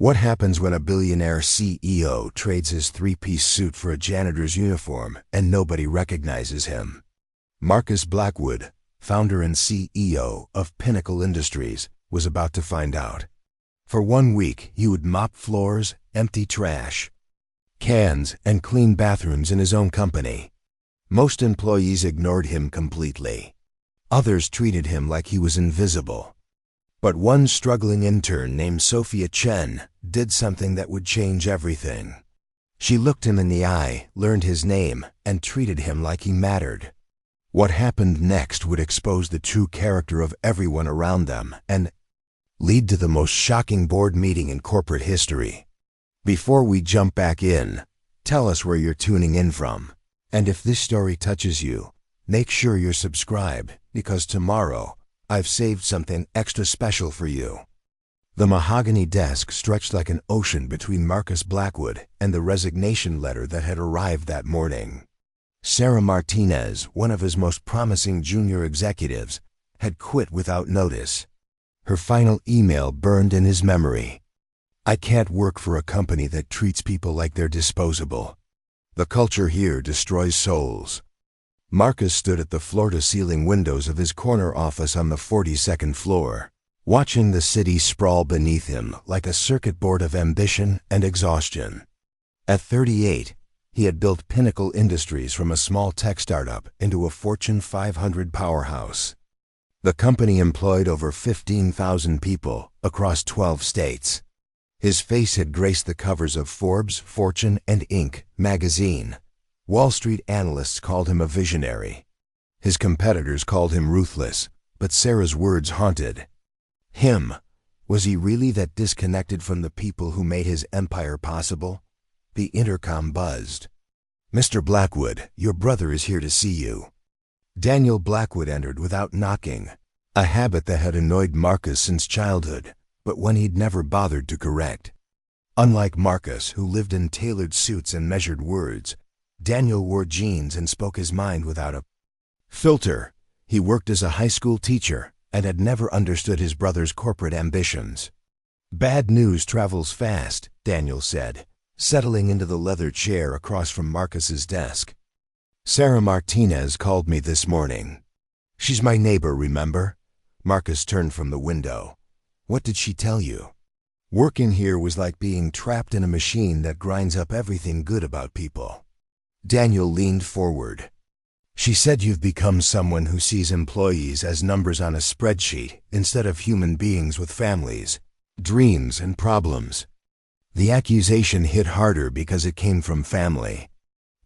What happens when a billionaire CEO trades his three-piece suit for a janitor's uniform and nobody recognizes him? Marcus Blackwood, founder and CEO of Pinnacle Industries, was about to find out. For 1 week, he would mop floors, empty trash cans, and clean bathrooms in his own company. Most employees ignored him completely. Others treated him like he was invisible. But one struggling intern named Sophia Chen did something that would change everything. She looked him in the eye, learned his name, and treated him like he mattered. What happened next would expose the true character of everyone around them and lead to the most shocking board meeting in corporate history. Before we jump back in, tell us where you're tuning in from. And if this story touches you, make sure you're subscribed, because tomorrow, I've saved something extra special for you. The mahogany desk stretched like an ocean between Marcus Blackwood and the resignation letter that had arrived that morning. Sarah Martinez, one of his most promising junior executives, had quit without notice. Her final email burned in his memory. "I can't work for a company that treats people like they're disposable. The culture here destroys souls." Marcus stood at the floor-to-ceiling windows of his corner office on the 42nd floor, watching the city sprawl beneath him like a circuit board of ambition and exhaustion. At 38, he had built Pinnacle Industries from a small tech startup into a Fortune 500 powerhouse. The company employed over 15,000 people across 12 states. His face had graced the covers of Forbes, Fortune, and Inc. magazine. Wall Street analysts called him a visionary. His competitors called him ruthless, but Sarah's words haunted him. Was he really that disconnected from the people who made his empire possible? The intercom buzzed. "Mr. Blackwood, your brother is here to see you." Daniel Blackwood entered without knocking, a habit that had annoyed Marcus since childhood, but one he'd never bothered to correct. Unlike Marcus, who lived in tailored suits and measured words, Daniel wore jeans and spoke his mind without a filter. He worked as a high school teacher and had never understood his brother's corporate ambitions. "Bad news travels fast," Daniel said, settling into the leather chair across from Marcus's desk. "Sarah Martinez called me this morning. She's my neighbor, remember?" Marcus turned from the window. "What did she tell you?" "Working here was like being trapped in a machine that grinds up everything good about people." Daniel leaned forward. "She said you've become someone who sees employees as numbers on a spreadsheet instead of human beings with families, dreams, and problems." The accusation hit harder because it came from family.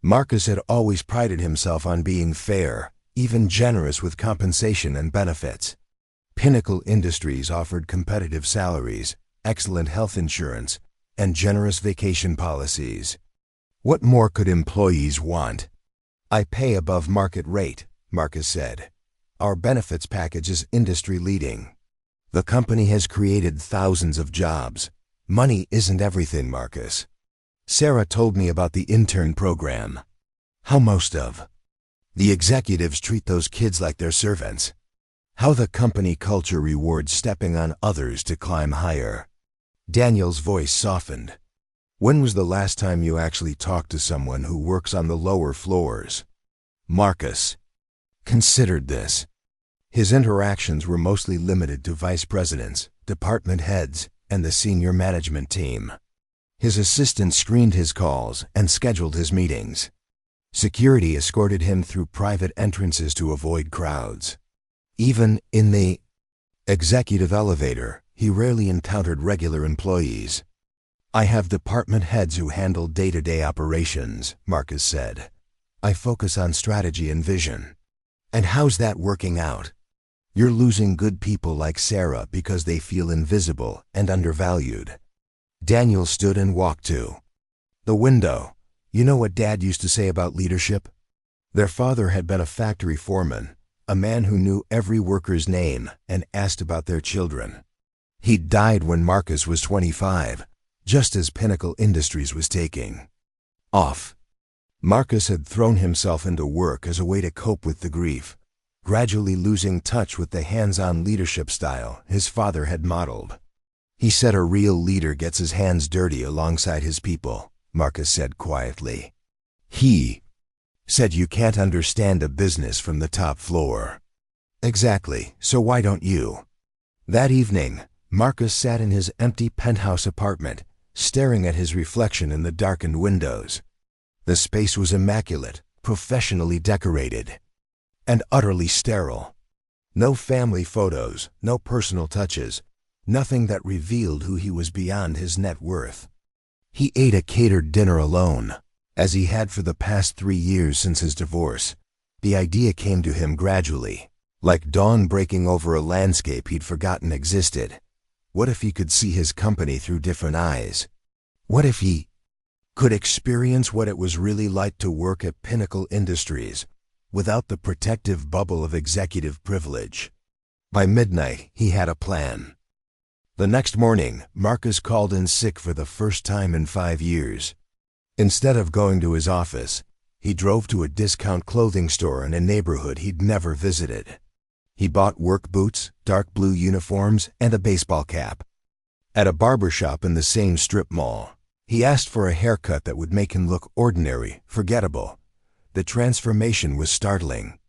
Marcus had always prided himself on being fair, even generous with compensation and benefits. Pinnacle Industries offered competitive salaries, excellent health insurance, and generous vacation policies. What more could employees want? "I pay above market rate," Marcus said. "Our benefits package is industry-leading. The company has created thousands of jobs. Money isn't everything, Marcus. Sarah told me about the intern program." "How most of the executives treat those kids like their servants. How the company culture rewards stepping on others to climb higher." Daniel's voice softened. "When was the last time you actually talked to someone who works on the lower floors?" Marcus considered this. His interactions were mostly limited to vice presidents, department heads, and the senior management team. His assistant screened his calls and scheduled his meetings. Security escorted him through private entrances to avoid crowds. Even in the executive elevator, he rarely encountered regular employees. "I have department heads who handle day-to-day operations," Marcus said. "I focus on strategy and vision." "And how's that working out?" "You're losing good people like Sarah because they feel invisible and undervalued." Daniel stood and walked to the window. "You know what Dad used to say about leadership?" Their father had been a factory foreman, a man who knew every worker's name and asked about their children. He died when Marcus was 25, just as Pinnacle Industries was taking off. Marcus had thrown himself into work as a way to cope with the grief, gradually losing touch with the hands-on leadership style his father had modeled. He said a real leader gets his hands dirty alongside his people, Marcus said quietly. He said you can't understand a business from the top floor. Exactly, so why don't you? That evening, Marcus sat in his empty penthouse apartment, staring at his reflection in the darkened windows. The space was immaculate, professionally decorated, and utterly sterile. No family photos, no personal touches, nothing that revealed who he was beyond his net worth. He ate a catered dinner alone, as he had for the past 3 years since his divorce. The idea came to him gradually, like dawn breaking over a landscape he'd forgotten existed. What if he could see his company through different eyes? What if he could experience what it was really like to work at Pinnacle Industries, without the protective bubble of executive privilege? By midnight, he had a plan. The next morning, Marcus called in sick for the first time in 5 years. Instead of going to his office, he drove to a discount clothing store in a neighborhood he'd never visited. He bought work boots, dark blue uniforms, and a baseball cap. At a barber shop in the same strip mall, he asked for a haircut that would make him look ordinary, forgettable. The transformation was startling.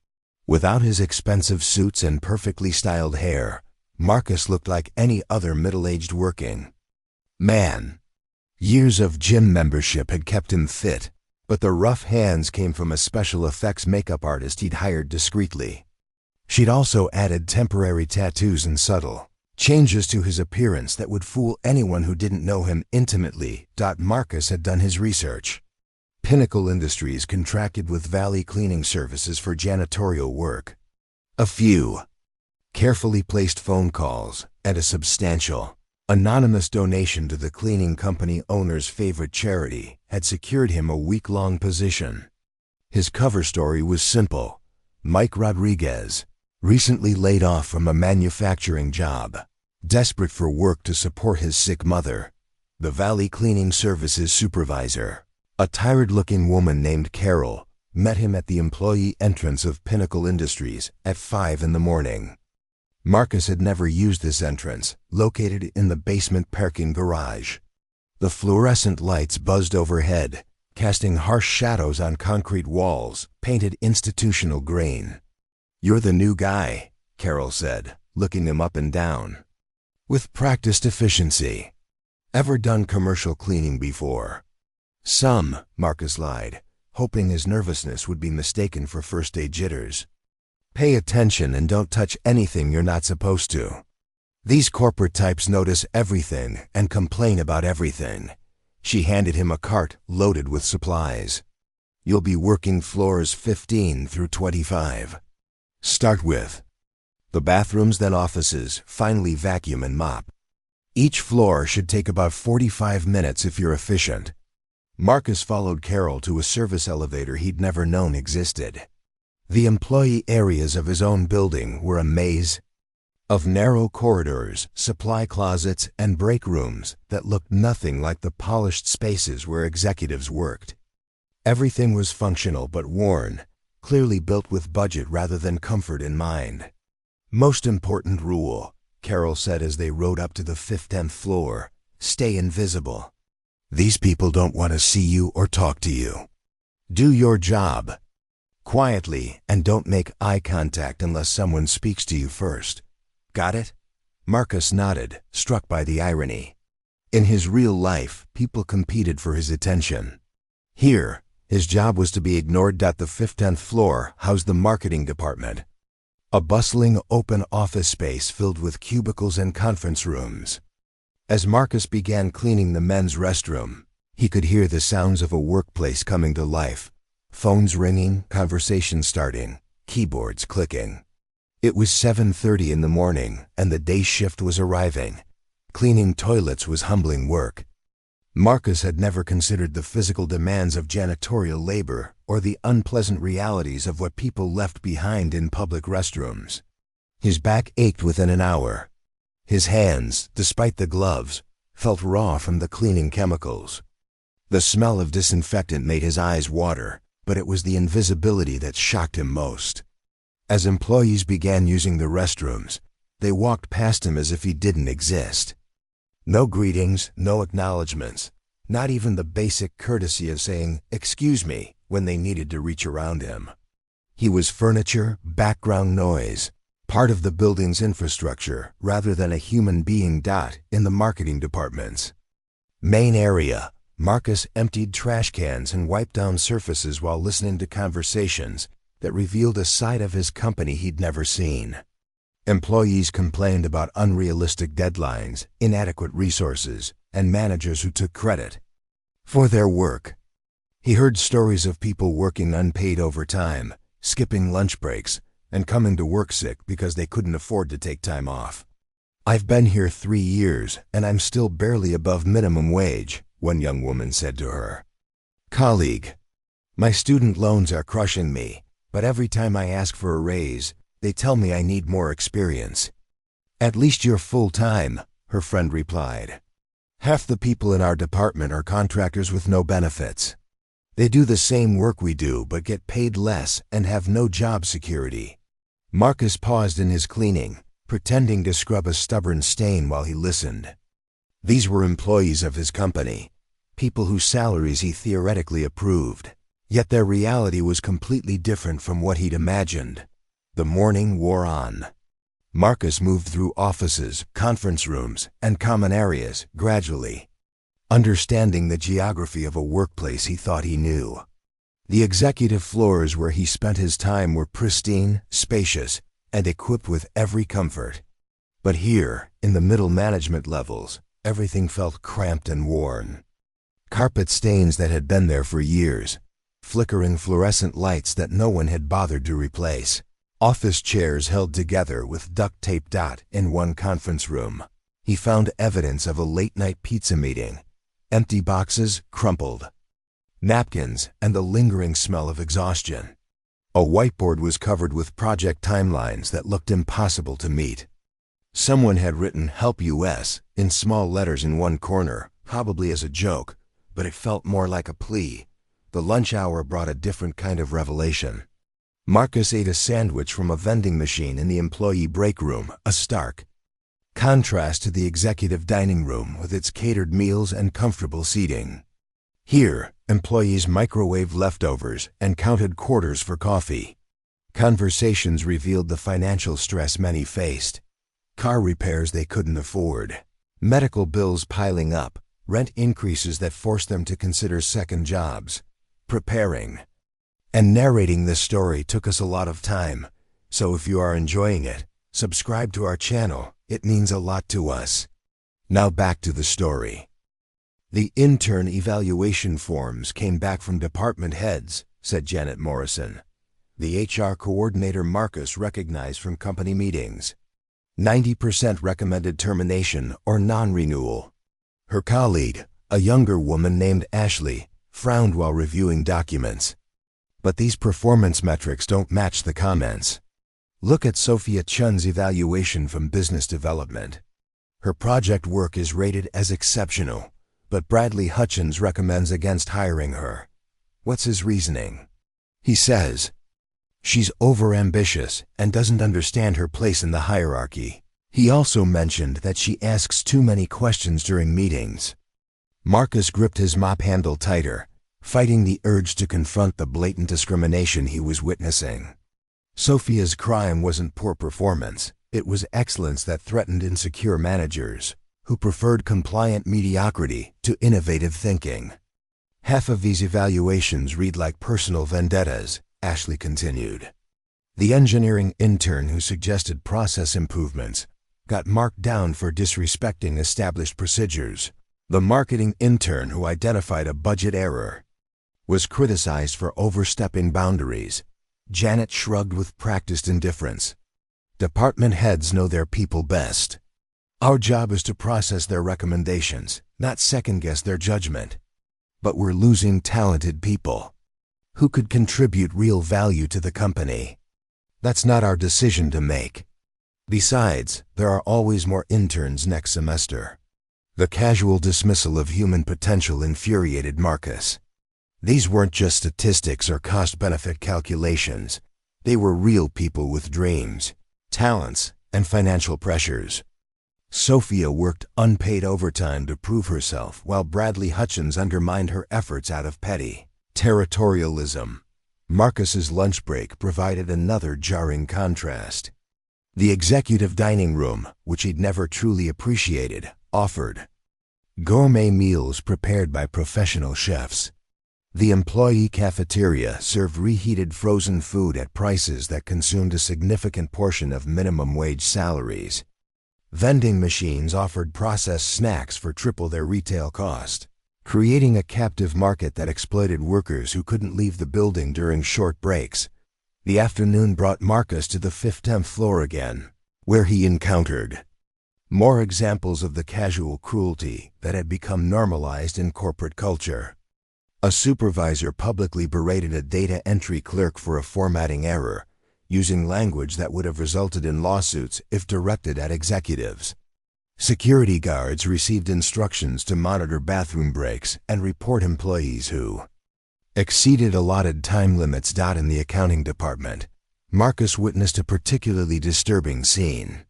Without his expensive suits and perfectly styled hair, Marcus looked like any other middle-aged working man. Years of gym membership had kept him fit, but the rough hands came from a special effects makeup artist he'd hired discreetly. She'd also added temporary tattoos and subtle changes to his appearance that would fool anyone who didn't know him intimately. Marcus had done his research. Pinnacle Industries contracted with Valley Cleaning Services for janitorial work. A few carefully placed phone calls and a substantial, anonymous donation to the cleaning company owner's favorite charity had secured him a week-long position. His cover story was simple. Mike Rodriguez, recently laid off from a manufacturing job, desperate for work to support his sick mother. The Valley Cleaning Services supervisor, a tired-looking woman named Carol, met him at the employee entrance of Pinnacle Industries at 5 in the morning. Marcus had never used this entrance, located in the basement parking garage. The fluorescent lights buzzed overhead, casting harsh shadows on concrete walls, painted institutional grain. "You're the new guy," Carol said, looking him up and down. "With practiced efficiency. Ever done commercial cleaning before?" "Some," Marcus lied, hoping his nervousness would be mistaken for first-day jitters. "Pay attention and don't touch anything you're not supposed to. These corporate types notice everything and complain about everything." She handed him a cart loaded with supplies. "You'll be working floors 15 through 25. Start with the bathrooms, then offices, finally vacuum and mop. Each floor should take about 45 minutes if you're efficient." Marcus followed Carol to a service elevator he'd never known existed. The employee areas of his own building were a maze of narrow corridors, supply closets, and break rooms that looked nothing like the polished spaces where executives worked. Everything was functional but worn, clearly built with budget rather than comfort in mind. "Most important rule," Carol said as they rode up to the 10th floor, "stay invisible. These people don't want to see you or talk to you. Do your job quietly and don't make eye contact unless someone speaks to you first. Got it?" Marcus nodded, struck by the irony. In his real life, people competed for his attention. Here, his job was to be ignored. The 10th floor housed the marketing department, a bustling open office space filled with cubicles and conference rooms. As Marcus began cleaning the men's restroom, he could hear the sounds of a workplace coming to life. Phones ringing, conversations starting, keyboards clicking. It was 7:30 in the morning, and the day shift was arriving. Cleaning toilets was humbling work. Marcus had never considered the physical demands of janitorial labor or the unpleasant realities of what people left behind in public restrooms. His back ached within an hour. His hands, despite the gloves, felt raw from the cleaning chemicals. The smell of disinfectant made his eyes water, but it was the invisibility that shocked him most. As employees began using the restrooms, they walked past him as if he didn't exist. No greetings, no acknowledgments, not even the basic courtesy of saying, "Excuse me," when they needed to reach around him. He was furniture, background noise, part of the building's infrastructure rather than a human being. In the marketing department's main area, Marcus emptied trash cans and wiped down surfaces while listening to conversations that revealed a side of his company he'd never seen. Employees complained about unrealistic deadlines, inadequate resources, and managers who took credit for their work. He heard stories of people working unpaid overtime, skipping lunch breaks, and coming to work sick because they couldn't afford to take time off. "I've been here 3 years, and I'm still barely above minimum wage," one young woman said to her colleague. "My student loans are crushing me, but every time I ask for a raise, they tell me I need more experience." "At least you're full-time," her friend replied. "Half the people in our department are contractors with no benefits. They do the same work we do but get paid less and have no job security." Marcus paused in his cleaning, pretending to scrub a stubborn stain while he listened. These were employees of his company, people whose salaries he theoretically approved. Yet their reality was completely different from what he'd imagined. The morning wore on. Marcus moved through offices, conference rooms, and common areas gradually, understanding the geography of a workplace he thought he knew. The executive floors where he spent his time were pristine, spacious, and equipped with every comfort. But here, in the middle management levels, everything felt cramped and worn. Carpet stains that had been there for years, flickering fluorescent lights that no one had bothered to replace. Office chairs held together with duct tape. In one conference room, he found evidence of a late-night pizza meeting. Empty boxes, crumpled napkins, and the lingering smell of exhaustion. A whiteboard was covered with project timelines that looked impossible to meet. Someone had written "Help US" in small letters in one corner, probably as a joke, but it felt more like a plea. The lunch hour brought a different kind of revelation. Marcus ate a sandwich from a vending machine in the employee break room, a stark contrast to the executive dining room with its catered meals and comfortable seating. Here, employees microwaved leftovers and counted quarters for coffee. Conversations revealed the financial stress many faced. Car repairs they couldn't afford, medical bills piling up, rent increases that forced them to consider second jobs. Preparing and narrating this story took us a lot of time, so if you are enjoying it, subscribe to our channel. It means a lot to us. Now back to the story. "The intern evaluation forms came back from department heads," said Janet Morrison, the HR coordinator Marcus recognized from company meetings. 90% recommended termination or non-renewal. Her colleague, a younger woman named Ashley, frowned while reviewing documents. "But these performance metrics don't match the comments. Look at Sophia Chun's evaluation from business development. Her project work is rated as exceptional, but Bradley Hutchins recommends against hiring her. What's his reasoning?" "He says she's overambitious and doesn't understand her place in the hierarchy. He also mentioned that she asks too many questions during meetings." Marcus gripped his mop handle tighter, fighting the urge to confront the blatant discrimination he was witnessing. Sophia's crime wasn't poor performance, it was excellence that threatened insecure managers, who preferred compliant mediocrity to innovative thinking. "Half of these evaluations read like personal vendettas," Ashley continued. "The engineering intern who suggested process improvements got marked down for disrespecting established procedures. The marketing intern who identified a budget error was criticized for overstepping boundaries." Janet shrugged with practiced indifference. "Department heads know their people best. Our job is to process their recommendations, not second-guess their judgment. But we're losing talented people who could contribute real value to the company. That's not our decision to make. Besides, there are always more interns next semester." The casual dismissal of human potential infuriated Marcus. These weren't just statistics or cost-benefit calculations. They were real people with dreams, talents, and financial pressures. Sophia worked unpaid overtime to prove herself while Bradley Hutchins undermined her efforts out of petty territorialism. Marcus's lunch break provided another jarring contrast. The executive dining room, which he'd never truly appreciated, offered gourmet meals prepared by professional chefs. The employee cafeteria served reheated frozen food at prices that consumed a significant portion of minimum wage salaries. Vending machines offered processed snacks for triple their retail cost, creating a captive market that exploited workers who couldn't leave the building during short breaks. The afternoon brought Marcus to the 15th floor again, where he encountered more examples of the casual cruelty that had become normalized in corporate culture. A supervisor publicly berated a data entry clerk for a formatting error, using language that would have resulted in lawsuits if directed at executives. Security guards received instructions to monitor bathroom breaks and report employees who exceeded allotted time limits. In the accounting department, Marcus witnessed a particularly disturbing scene.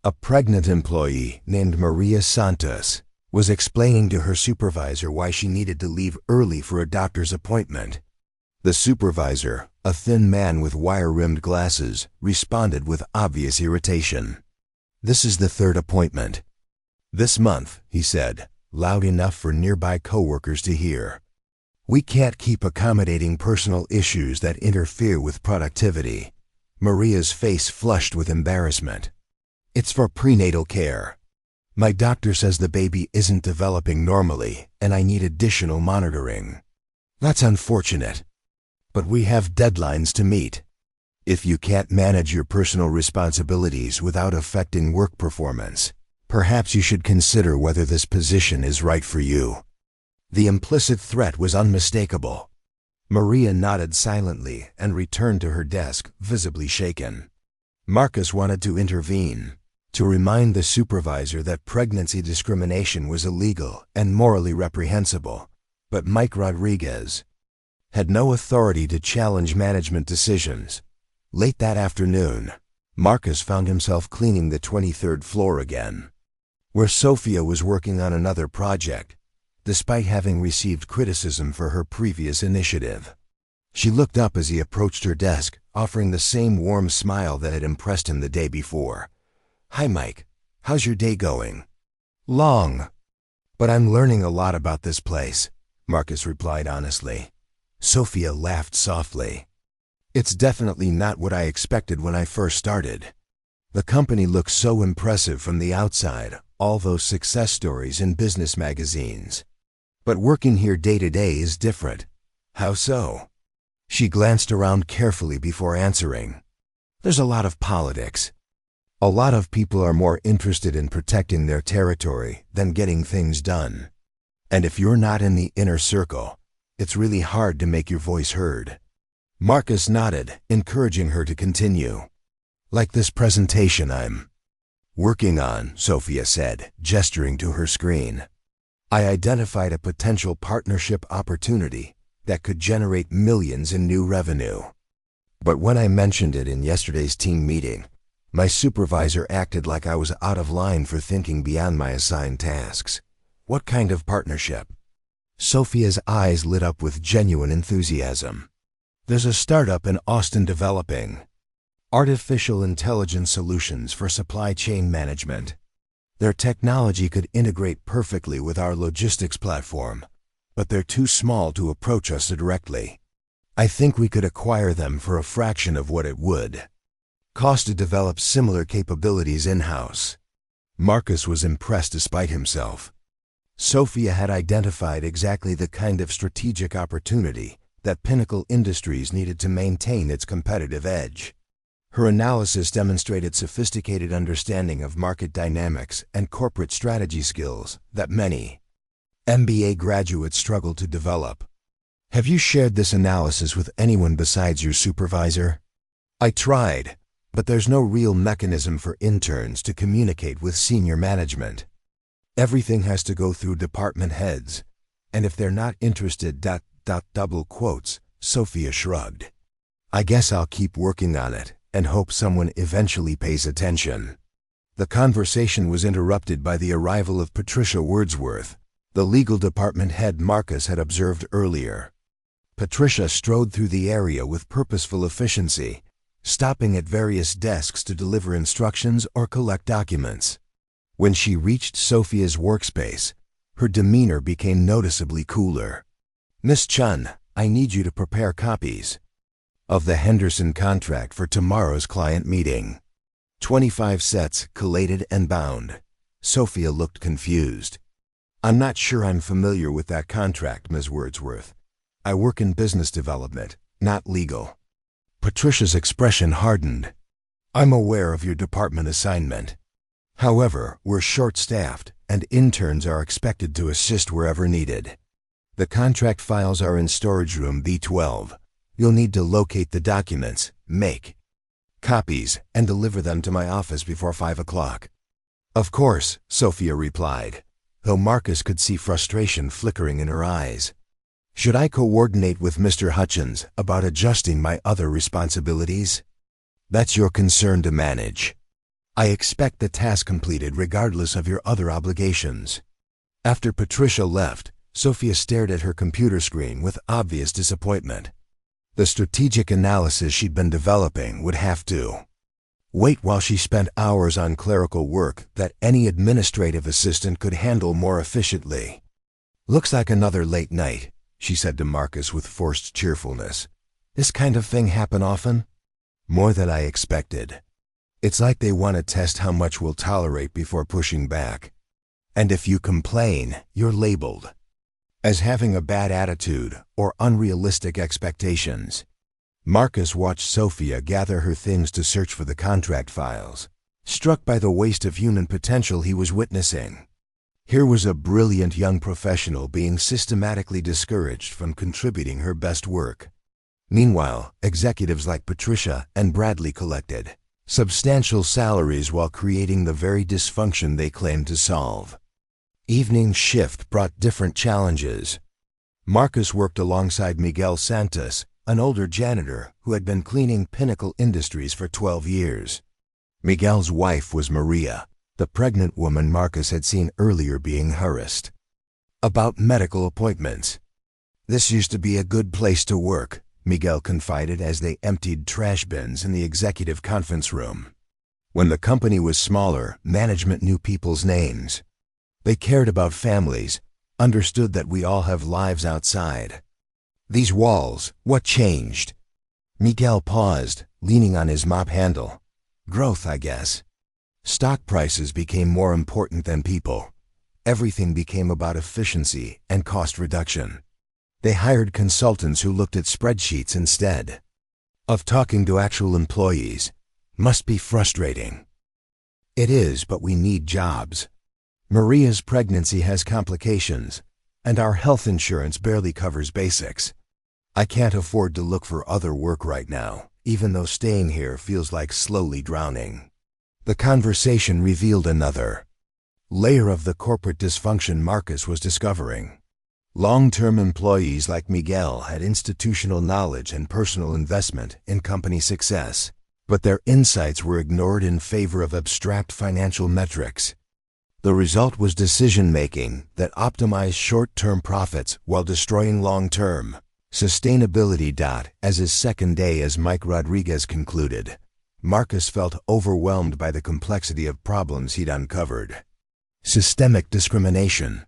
A pregnant employee named Maria Santos was explaining to her supervisor why she needed to leave early for a doctor's appointment. The supervisor, a thin man with wire-rimmed glasses, responded with obvious irritation. "This is the third appointment this month," he said, loud enough for nearby coworkers to hear. "We can't keep accommodating personal issues that interfere with productivity." Maria's face flushed with embarrassment. "It's for prenatal care. My doctor says the baby isn't developing normally and I need additional monitoring." "That's unfortunate. But we have deadlines to meet. If you can't manage your personal responsibilities without affecting work performance, perhaps you should consider whether this position is right for you." The implicit threat was unmistakable. Maria nodded silently and returned to her desk, visibly shaken. Marcus wanted to intervene, to remind the supervisor that pregnancy discrimination was illegal and morally reprehensible, but Mike Rodriguez had no authority to challenge management decisions. Late that afternoon, Marcus found himself cleaning the 23rd floor again, where Sophia was working on another project, despite having received criticism for her previous initiative. She looked up as he approached her desk, offering the same warm smile that had impressed him the day before. "Hi, Mike. How's your day going?" "Long. But I'm learning a lot about this place," Marcus replied honestly. Sophia laughed softly. "It's definitely not what I expected when I first started. The company looks so impressive from the outside, all those success stories in business magazines. But working here day to day is different." "How so?" She glanced around carefully before answering. "There's a lot of politics. A lot of people are more interested in protecting their territory than getting things done. And if you're not in the inner circle, it's really hard to make your voice heard." Marcus nodded, encouraging her to continue. "Like this presentation I'm working on," Sophia said, gesturing to her screen. "I identified a potential partnership opportunity that could generate millions in new revenue. But when I mentioned it in yesterday's team meeting, my supervisor acted like I was out of line for thinking beyond my assigned tasks." "What kind of partnership?" Sophia's eyes lit up with genuine enthusiasm. "There's a startup in Austin developing artificial intelligence solutions for supply chain management. Their technology could integrate perfectly with our logistics platform, but they're too small to approach us directly. I think we could acquire them for a fraction of what it would cost to develop similar capabilities in-house." Marcus was impressed despite himself. Sophia had identified exactly the kind of strategic opportunity that Pinnacle Industries needed to maintain its competitive edge. Her analysis demonstrated sophisticated understanding of market dynamics and corporate strategy skills that many MBA graduates struggle to develop. "Have you shared this analysis with anyone besides your supervisor?" "I tried, but there's no real mechanism for interns to communicate with senior management. Everything has to go through department heads, and if they're not interested, double quotes, Sophia shrugged. "I guess I'll keep working on it and hope someone eventually pays attention." The conversation was interrupted by the arrival of Patricia Wordsworth, the legal department head Marcus had observed earlier. Patricia strode through the area with purposeful efficiency, stopping at various desks to deliver instructions or collect documents. When she reached Sophia's workspace, her demeanor became noticeably cooler. "Miss Chun, I need you to prepare copies of the Henderson contract for tomorrow's client meeting. 25 sets, collated and bound." Sophia looked confused. "I'm not sure I'm familiar with that contract, Ms. Wordsworth. I work in business development, not legal." Patricia's expression hardened. "I'm aware of your department assignment. However, we're short-staffed, and interns are expected to assist wherever needed. The contract files are in storage room B12. You'll need to locate the documents, make copies, and deliver them to my office before 5 o'clock. "Of course," Sophia replied, though Marcus could see frustration flickering in her eyes. "Should I coordinate with Mr. Hutchins about adjusting my other responsibilities?" "That's your concern to manage. I expect the task completed regardless of your other obligations." After Patricia left, Sophia stared at her computer screen with obvious disappointment. The strategic analysis she'd been developing would have to wait while she spent hours on clerical work that any administrative assistant could handle more efficiently. "Looks like another late night," she said to Marcus with forced cheerfulness. "This kind of thing happen often?" "More than I expected. It's like they want to test how much we'll tolerate before pushing back. And if you complain, you're labeled as having a bad attitude or unrealistic expectations." Marcus watched Sophia gather her things to search for the contract files, struck by the waste of human potential he was witnessing. Here was a brilliant young professional being systematically discouraged from contributing her best work. Meanwhile, executives like Patricia and Bradley collected substantial salaries while creating the very dysfunction they claimed to solve. Evening shift brought different challenges. Marcus worked alongside Miguel Santos, an older janitor who had been cleaning Pinnacle Industries for 12 years. Miguel's wife was Maria, the pregnant woman Marcus had seen earlier being harassed about medical appointments. "This used to be a good place to work," Miguel confided as they emptied trash bins in the executive conference room. "When the company was smaller, management knew people's names. They cared about families, understood that we all have lives outside. These walls, what changed?" Miguel paused, leaning on his mop handle. "Growth, I guess. Stock prices became more important than people. Everything became about efficiency and cost reduction. They hired consultants who looked at spreadsheets instead of talking to actual employees. Must be frustrating." "It is, but we need jobs. Maria's pregnancy has complications, and our health insurance barely covers basics. I can't afford to look for other work right now, even though staying here feels like slowly drowning." The conversation revealed another layer of the corporate dysfunction Marcus was discovering. Long-term employees like Miguel had institutional knowledge and personal investment in company success, but their insights were ignored in favor of abstract financial metrics. The result was decision-making that optimized short-term profits while destroying long-term sustainability. As his second day as Mike Rodriguez concluded, Marcus felt overwhelmed by the complexity of problems he'd uncovered. Systemic discrimination,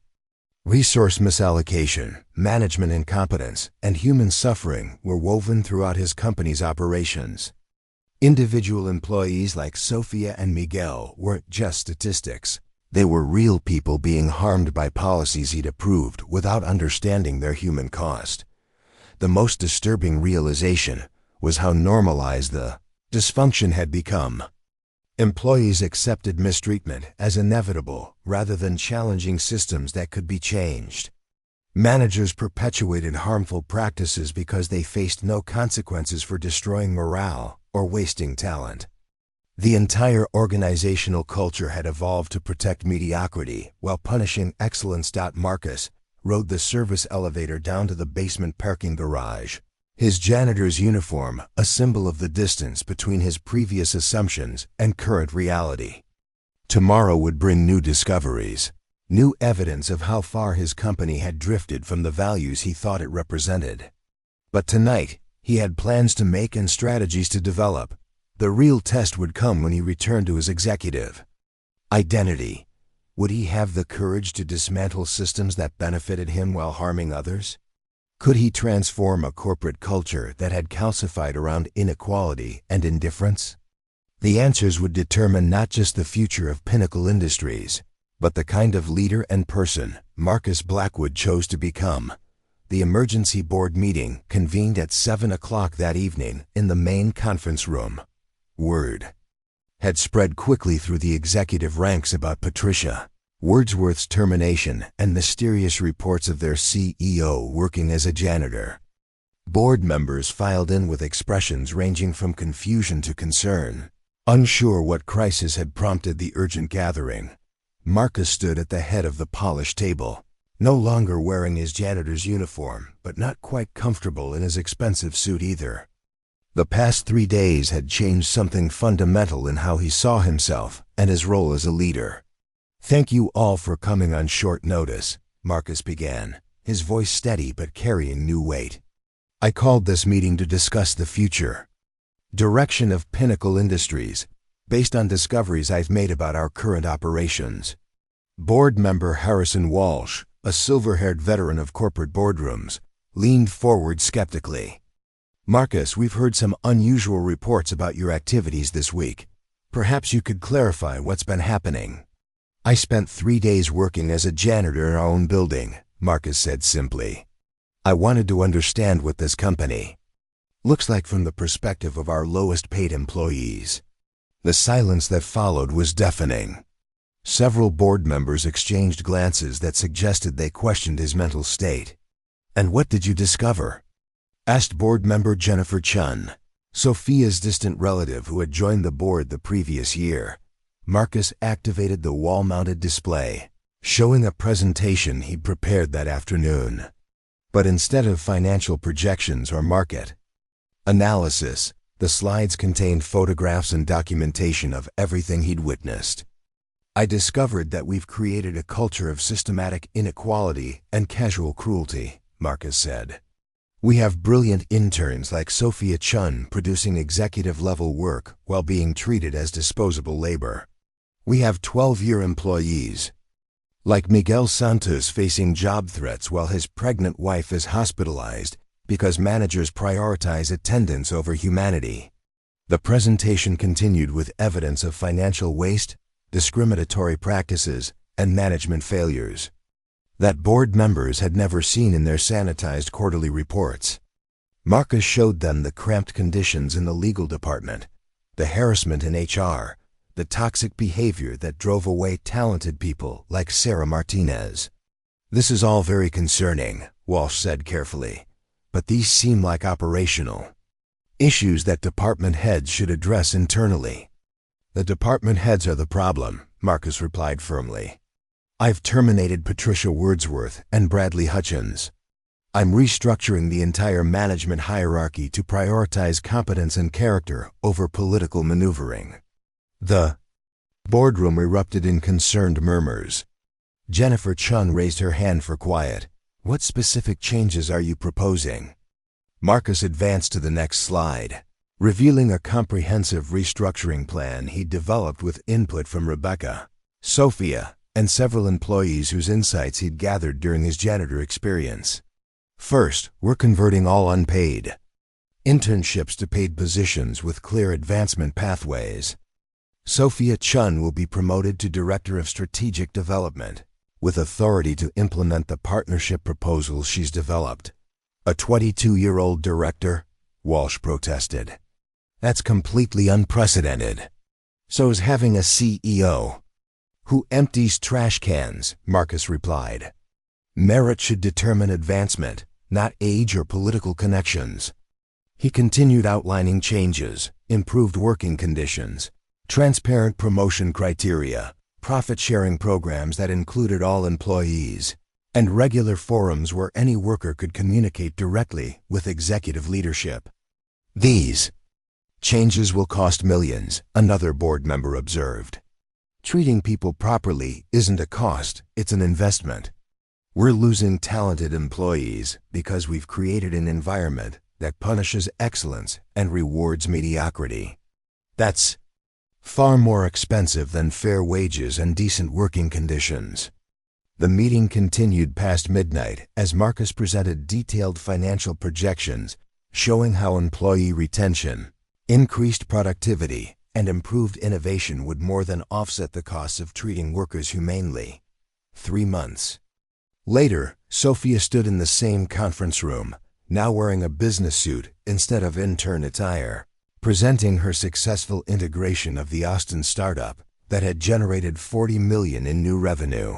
resource misallocation, management incompetence, and human suffering were woven throughout his company's operations. Individual employees like Sophia and Miguel weren't just statistics. They were real people being harmed by policies he'd approved without understanding their human cost. The most disturbing realization was how normalized the dysfunction had become. Employees accepted mistreatment as inevitable rather than challenging systems that could be changed. Managers perpetuated harmful practices because they faced no consequences for destroying morale or wasting talent. The entire organizational culture had evolved to protect mediocrity while punishing excellence. Marcus rode the service elevator down to the basement parking garage, his janitor's uniform a symbol of the distance between his previous assumptions and current reality. Tomorrow would bring new discoveries, new evidence of how far his company had drifted from the values he thought it represented. But tonight, he had plans to make and strategies to develop. The real test would come when he returned to his executive identity. Would he have the courage to dismantle systems that benefited him while harming others? Could he transform a corporate culture that had calcified around inequality and indifference? The answers would determine not just the future of Pinnacle Industries, but the kind of leader and person Marcus Blackwood chose to become. The emergency board meeting convened at 7 o'clock that evening in the main conference room. Word had spread quickly through the executive ranks about Patricia Wordsworth's termination and mysterious reports of their CEO working as a janitor. Board members filed in with expressions ranging from confusion to concern. Unsure what crisis had prompted the urgent gathering, Marcus stood at the head of the polished table, no longer wearing his janitor's uniform, but not quite comfortable in his expensive suit either. The past 3 days had changed something fundamental in how he saw himself and his role as a leader. "Thank you all for coming on short notice," Marcus began, his voice steady but carrying new weight. "I called this meeting to discuss the future direction of Pinnacle Industries, based on discoveries I've made about our current operations." Board member Harrison Walsh, a silver-haired veteran of corporate boardrooms, leaned forward skeptically. "Marcus, we've heard some unusual reports about your activities this week. Perhaps you could clarify what's been happening." "I spent 3 days working as a janitor in our own building," Marcus said simply. "I wanted to understand what this company looks like from the perspective of our lowest-paid employees." The silence that followed was deafening. Several board members exchanged glances that suggested they questioned his mental state. "And what did you discover?" asked board member Jennifer Chun, Sophia's distant relative who had joined the board the previous year. Marcus activated the wall-mounted display, showing a presentation he'd prepared that afternoon. But instead of financial projections or market analysis, the slides contained photographs and documentation of everything he'd witnessed. "I discovered that we've created a culture of systematic inequality and casual cruelty," Marcus said. "We have brilliant interns like Sophia Chun producing executive-level work while being treated as disposable labor. We have 12-year employees like Miguel Santos facing job threats while his pregnant wife is hospitalized because managers prioritize attendance over humanity." The presentation continued with evidence of financial waste, discriminatory practices, and management failures that board members had never seen in their sanitized quarterly reports. Marcus showed them the cramped conditions in the legal department, the harassment in HR, the toxic behavior that drove away talented people like Sarah Martinez. "This is all very concerning," Walsh said carefully, "but these seem like operational issues that department heads should address internally." "The department heads are the problem," Marcus replied firmly. "I've terminated Patricia Wordsworth and Bradley Hutchins. I'm restructuring the entire management hierarchy to prioritize competence and character over political maneuvering." The boardroom erupted in concerned murmurs. Jennifer Chun raised her hand for quiet. "What specific changes are you proposing?" Marcus advanced to the next slide, revealing a comprehensive restructuring plan he'd developed with input from Rebecca, Sophia, and several employees whose insights he'd gathered during his janitor experience. "First, we're converting all unpaid internships to paid positions with clear advancement pathways. Sophia Chun will be promoted to Director of Strategic Development, with authority to implement the partnership proposals she's developed." "A 22-year-old director?" Walsh protested. "That's completely unprecedented." "So is having a CEO who empties trash cans," Marcus replied. "Merit should determine advancement, not age or political connections." He continued outlining changes, improved working conditions, transparent promotion criteria, profit-sharing programs that included all employees, and regular forums where any worker could communicate directly with executive leadership. "These changes will cost millions," another board member observed. Treating people properly isn't a cost, it's an investment. We're losing talented employees because we've created an environment that punishes excellence and rewards mediocrity. That's far more expensive than fair wages and decent working conditions. The meeting continued past midnight as Marcus presented detailed financial projections showing how employee retention, increased productivity, and improved innovation would more than offset the costs of treating workers humanely. 3 months later, Sophia stood in the same conference room, now wearing a business suit instead of intern attire, presenting her successful integration of the Austin startup that had generated $40 million in new revenue.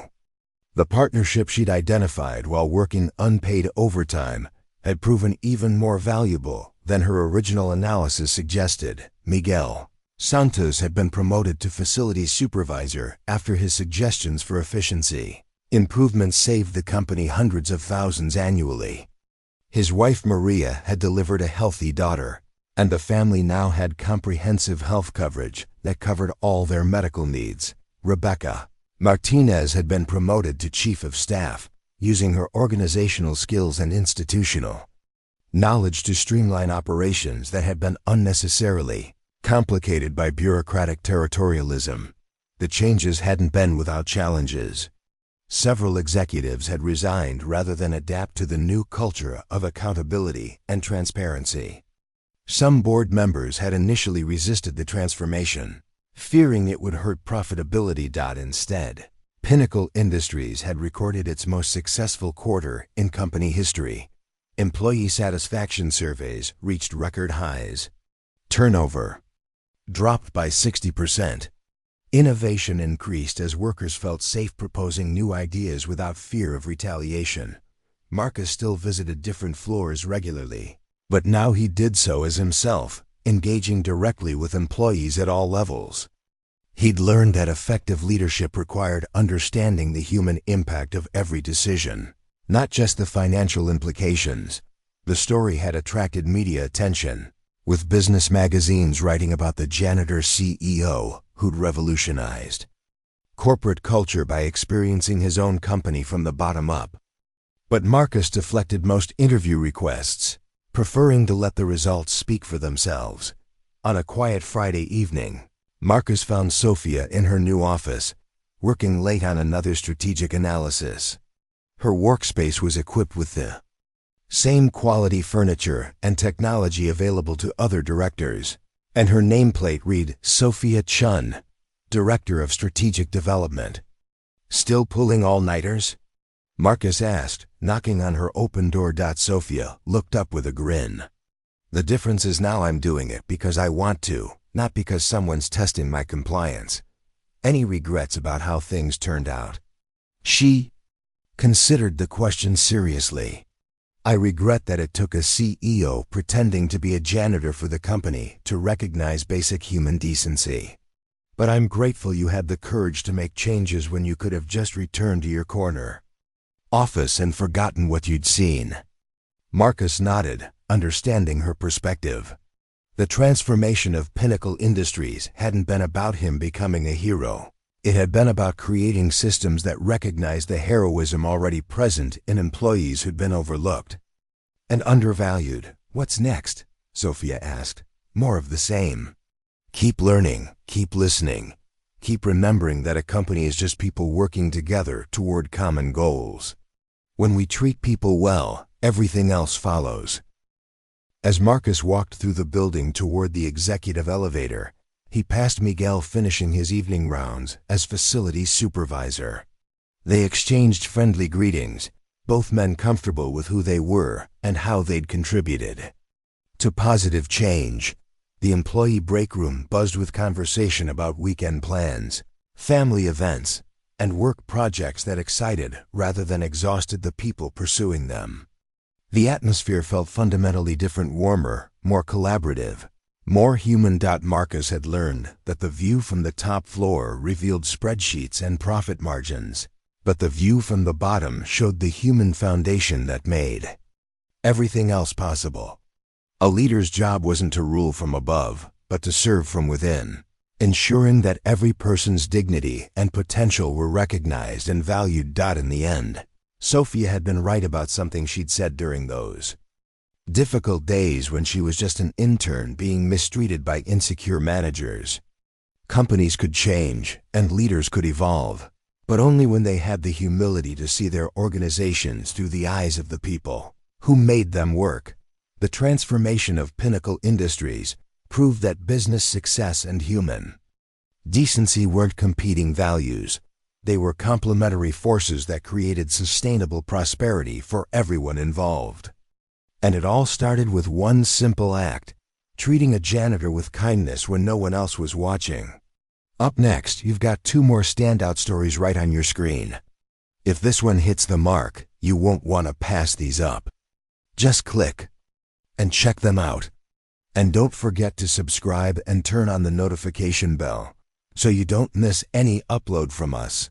The partnership she'd identified while working unpaid overtime had proven even more valuable than her original analysis suggested. Miguel Santos had been promoted to facilities supervisor after his suggestions for efficiency. Improvements saved the company hundreds of thousands annually. His wife Maria had delivered a healthy daughter, and the family now had comprehensive health coverage that covered all their medical needs. Rebecca Martinez had been promoted to chief of staff, using her organizational skills and institutional knowledge to streamline operations that had been unnecessarily complicated by bureaucratic territorialism. The changes hadn't been without challenges. Several executives had resigned rather than adapt to the new culture of accountability and transparency. Some board members had initially resisted the transformation, fearing it would hurt profitability. Instead, Pinnacle Industries had recorded its most successful quarter in company history. Employee satisfaction surveys reached record highs. Turnover dropped by 60%. Innovation increased as workers felt safe proposing new ideas without fear of retaliation. Marcus still visited different floors regularly, but now he did so as himself, engaging directly with employees at all levels. He'd learned that effective leadership required understanding the human impact of every decision, not just the financial implications. The story had attracted media attention, with business magazines writing about the Janitor CEO who'd revolutionized corporate culture by experiencing his own company from the bottom up. But Marcus deflected most interview requests, preferring to let the results speak for themselves. On a quiet Friday evening, Marcus found Sophia in her new office, working late on another strategic analysis. Her workspace was equipped with the same quality furniture and technology available to other directors, and her nameplate read Sophia Chun, Director of Strategic Development. "Still pulling all-nighters?" Marcus asked, knocking on her open door. Sophia looked up with a grin. "The difference is now I'm doing it because I want to, not because someone's testing my compliance." "Any regrets about how things turned out?" She considered the question seriously. "I regret that it took a CEO pretending to be a janitor for the company to recognize basic human decency. But I'm grateful you had the courage to make changes when you could have just returned to your corner office and forgotten what you'd seen." Marcus nodded, understanding her perspective. The transformation of Pinnacle Industries hadn't been about him becoming a hero. It had been about creating systems that recognized the heroism already present in employees who'd been overlooked and undervalued. "What's next?" Sophia asked. "More of the same. Keep learning, keep listening, keep remembering that a company is just people working together toward common goals. When we treat people well, everything else follows." As Marcus walked through the building toward the executive elevator, he passed Miguel finishing his evening rounds as facility supervisor. They exchanged friendly greetings, both men comfortable with who they were and how they'd contributed to positive change. The employee break room buzzed with conversation about weekend plans, family events, and work projects that excited rather than exhausted the people pursuing them. The atmosphere felt fundamentally different, warmer, more collaborative, more human. Marcus had learned that the view from the top floor revealed spreadsheets and profit margins, but the view from the bottom showed the human foundation that made everything else possible. A leader's job wasn't to rule from above, but to serve from within, ensuring that every person's dignity and potential were recognized and valued. In the end, Sophia had been right about something she'd said during those difficult days when she was just an intern being mistreated by insecure managers. Companies could change and leaders could evolve, but only when they had the humility to see their organizations through the eyes of the people who made them work. The transformation of Pinnacle Industries proved that business success and human decency weren't competing values. They were complementary forces that created sustainable prosperity for everyone involved. And it all started with one simple act: treating a janitor with kindness when no one else was watching. Up next, you've got two more standout stories right on your screen. If this one hits the mark, you won't want to pass these up. Just click and check them out. And don't forget to subscribe and turn on the notification bell so you don't miss any upload from us.